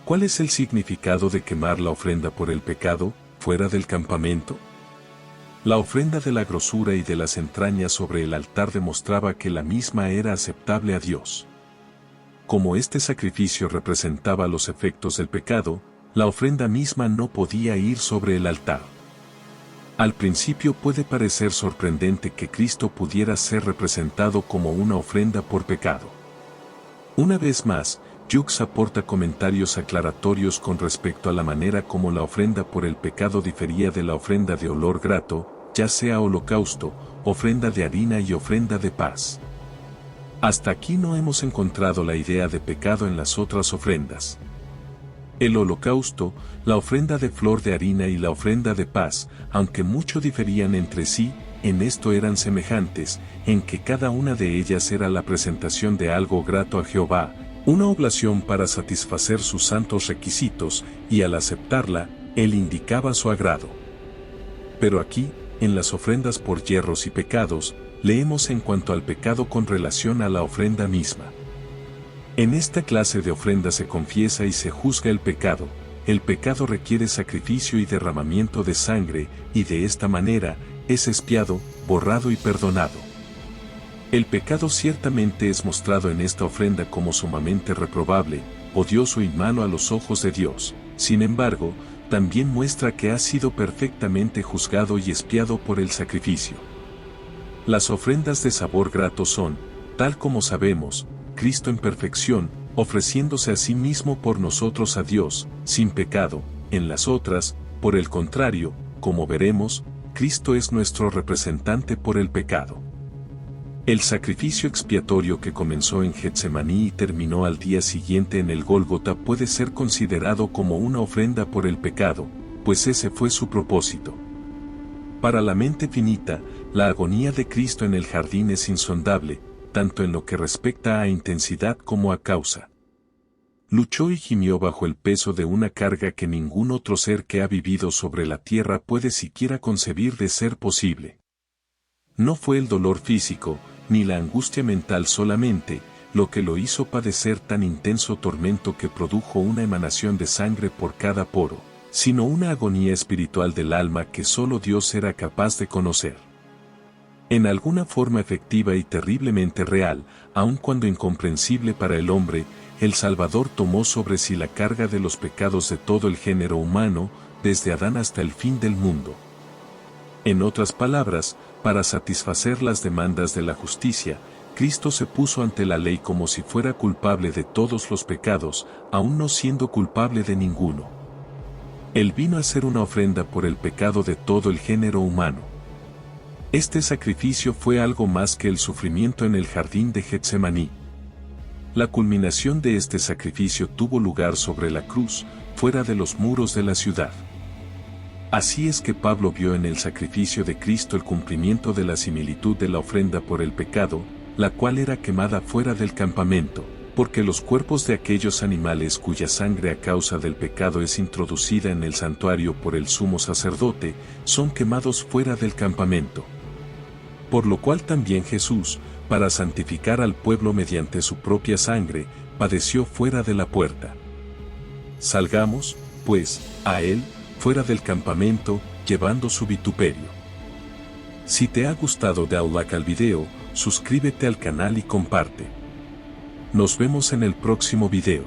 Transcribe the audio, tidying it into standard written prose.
¿Cuál es el significado de quemar la ofrenda por el pecado, fuera del campamento? La ofrenda de la grosura y de las entrañas sobre el altar demostraba que la misma era aceptable a Dios. Como este sacrificio representaba los efectos del pecado, la ofrenda misma no podía ir sobre el altar. Al principio puede parecer sorprendente que Cristo pudiera ser representado como una ofrenda por pecado. Una vez más, Jukes aporta comentarios aclaratorios con respecto a la manera como la ofrenda por el pecado difería de la ofrenda de olor grato, ya sea holocausto, ofrenda de harina y ofrenda de paz. Hasta aquí no hemos encontrado la idea de pecado en las otras ofrendas. El holocausto, la ofrenda de flor de harina y la ofrenda de paz, aunque mucho diferían entre sí, en esto eran semejantes, en que cada una de ellas era la presentación de algo grato a Jehová, una oblación para satisfacer sus santos requisitos, y al aceptarla, él indicaba su agrado. Pero aquí, en las ofrendas por yerros y pecados, leemos en cuanto al pecado con relación a la ofrenda misma. En esta clase de ofrenda se confiesa y se juzga el pecado requiere sacrificio y derramamiento de sangre, y de esta manera, es expiado, borrado y perdonado. El pecado ciertamente es mostrado en esta ofrenda como sumamente reprobable, odioso y malo a los ojos de Dios. Sin embargo, también muestra que ha sido perfectamente juzgado y expiado por el sacrificio. Las ofrendas de sabor grato son, tal como sabemos, Cristo en perfección, ofreciéndose a sí mismo por nosotros a Dios, sin pecado. En las otras, por el contrario, como veremos, Cristo es nuestro representante por el pecado. El sacrificio expiatorio que comenzó en Getsemaní y terminó al día siguiente en el Gólgota puede ser considerado como una ofrenda por el pecado, pues ese fue su propósito. Para la mente finita, la agonía de Cristo en el jardín es insondable, tanto en lo que respecta a intensidad como a causa. Luchó y gimió bajo el peso de una carga que ningún otro ser que ha vivido sobre la tierra puede siquiera concebir de ser posible. No fue el dolor físico, ni la angustia mental solamente, lo que lo hizo padecer tan intenso tormento que produjo una emanación de sangre por cada poro, sino una agonía espiritual del alma que solo Dios era capaz de conocer. En alguna forma efectiva y terriblemente real, aun cuando incomprensible para el hombre, el Salvador tomó sobre sí la carga de los pecados de todo el género humano, desde Adán hasta el fin del mundo. En otras palabras, para satisfacer las demandas de la justicia, Cristo se puso ante la ley como si fuera culpable de todos los pecados, aun no siendo culpable de ninguno. Él vino a ser una ofrenda por el pecado de todo el género humano. Este sacrificio fue algo más que el sufrimiento en el jardín de Getsemaní. La culminación de este sacrificio tuvo lugar sobre la cruz, fuera de los muros de la ciudad. Así es que Pablo vio en el sacrificio de Cristo el cumplimiento de la similitud de la ofrenda por el pecado, la cual era quemada fuera del campamento, porque los cuerpos de aquellos animales cuya sangre a causa del pecado es introducida en el santuario por el sumo sacerdote, son quemados fuera del campamento. Por lo cual también Jesús, para santificar al pueblo mediante su propia sangre, padeció fuera de la puerta. Salgamos, pues, a él, fuera del campamento, llevando su vituperio. Si te ha gustado Daulaka el video, suscríbete al canal y comparte. Nos vemos en el próximo video.